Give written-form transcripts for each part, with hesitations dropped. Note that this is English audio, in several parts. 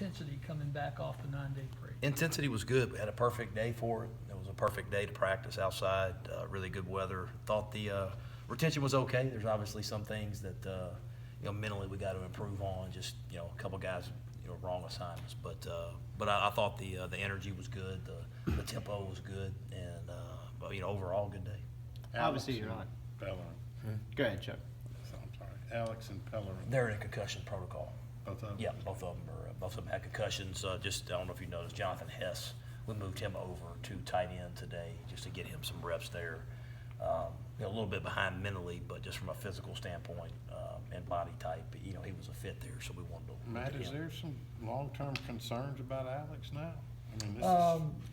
intensity coming back off the 9-day break? Intensity was good. We had a perfect day for it. It was a perfect day to practice outside. Really good weather. Thought the retention was okay. There's obviously some things that mentally we got to improve on. Just a couple guys wrong assignments, but I thought the energy was good. The tempo was good, and but overall good day. Obviously, you're on. Pellerin. Go ahead, Chuck. I'm sorry, Alex and Pellerin. They're in a concussion protocol. Both of them? Yeah, both of them had concussions. I don't know if you noticed, Jonathan Hess, we moved him over to tight end today just to get him some reps there. A little bit behind mentally, but just from a physical standpoint and body type, he was a fit there, so we wanted to. Matt, look at is him. there some long-term concerns about Alex now? I mean, this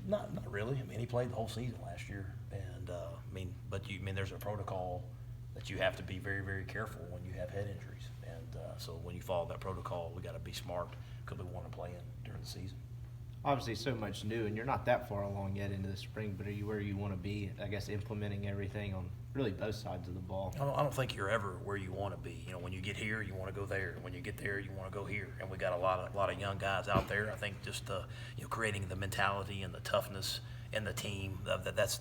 Not really. He played the whole season last year, and there's a protocol that you have to be very, very careful when you have head injuries, and so when you follow that protocol, we got to be smart because we want to play during the season. Obviously, so much new, and you're not that far along yet into the spring, but are you where you want to be, I guess, implementing everything on really both sides of the ball? I don't think you're ever where you want to be. When you get here, you want to go there. When you get there, you want to go here. And we got a lot of young guys out there. I think just creating the mentality and the toughness in the team. That's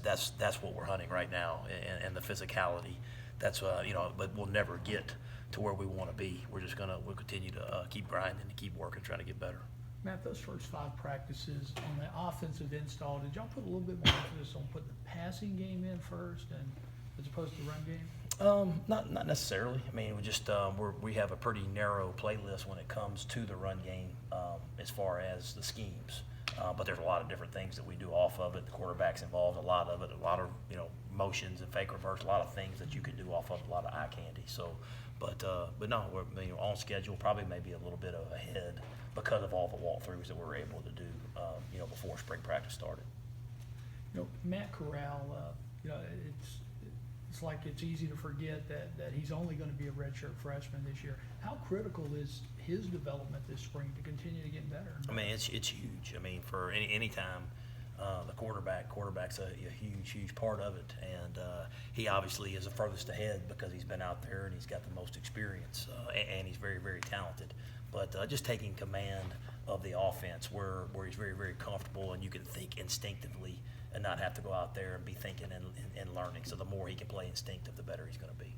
what we're hunting right now, and the physicality. That's but we'll never get to where we want to be. We'll continue to keep grinding and keep working, trying to get better. Matt, those first 5 practices on the offensive install, did y'all put a little bit more emphasis on putting the passing game in first and as opposed to the run game? Not necessarily. We just we have a pretty narrow playlist when it comes to the run game as far as the schemes. But there's a lot of different things that we do off of it. The quarterback's involved, a lot of it, a lot of motions and fake reverse, a lot of things that you can do off of it, a lot of eye candy. So, but no, we're on schedule, probably maybe a little bit ahead because of all the walkthroughs that we were able to do, before spring practice started. Matt Corral, it's like it's easy to forget that he's only going to be a redshirt freshman this year. How critical is his development this spring to continue to get better? It's huge. For any time, the quarterback's a huge part of it, and he obviously is the furthest ahead because he's been out there and he's got the most experience, and he's very, very talented. But just taking command of the offense where he's very, very comfortable and you can think instinctively and not have to go out there and be thinking and learning. So the more he can play instinctive, the better he's going to be.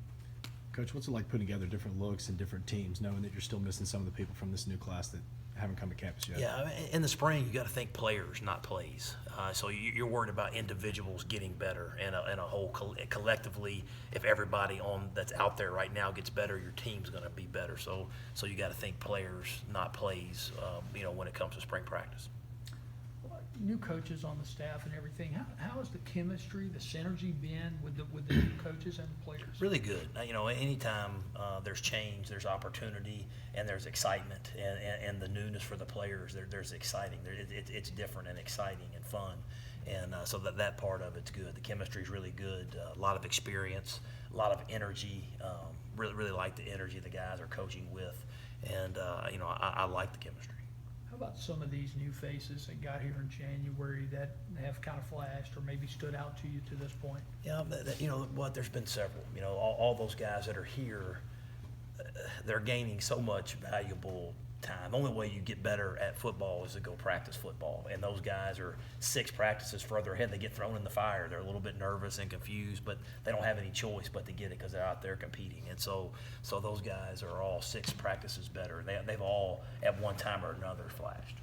Coach, what's it like putting together different looks and different teams, knowing that you're still missing some of the people from this new class that haven't come to campus yet? Yeah, in the spring, you got to think players, not plays. So you're worried about individuals getting better, and a whole collectively. If everybody that's out there right now gets better, your team's going to be better. So you got to think players, not plays. When it comes to spring practice. New coaches on the staff and everything. How has the chemistry, the synergy been with the new coaches and the players? Really good. Anytime there's change, there's opportunity, and there's excitement, and the newness for the players. There's exciting. It's different and exciting and fun, and so that part of it's good. The chemistry is really good. A lot of experience, a lot of energy. Really like the energy the guys are coaching with, and I like the chemistry. How about some of these new faces that got here in January that have kind of flashed or maybe stood out to you to this point? Yeah, there's been several. All those guys that are here, they're gaining so much valuable time. The only way you get better at football is to go practice football. And those guys are 6 practices further ahead. They get thrown in the fire. They're a little bit nervous and confused, but they don't have any choice but to get it because they're out there competing. And so those guys are all 6 practices better. They've all, at one time or another, flashed.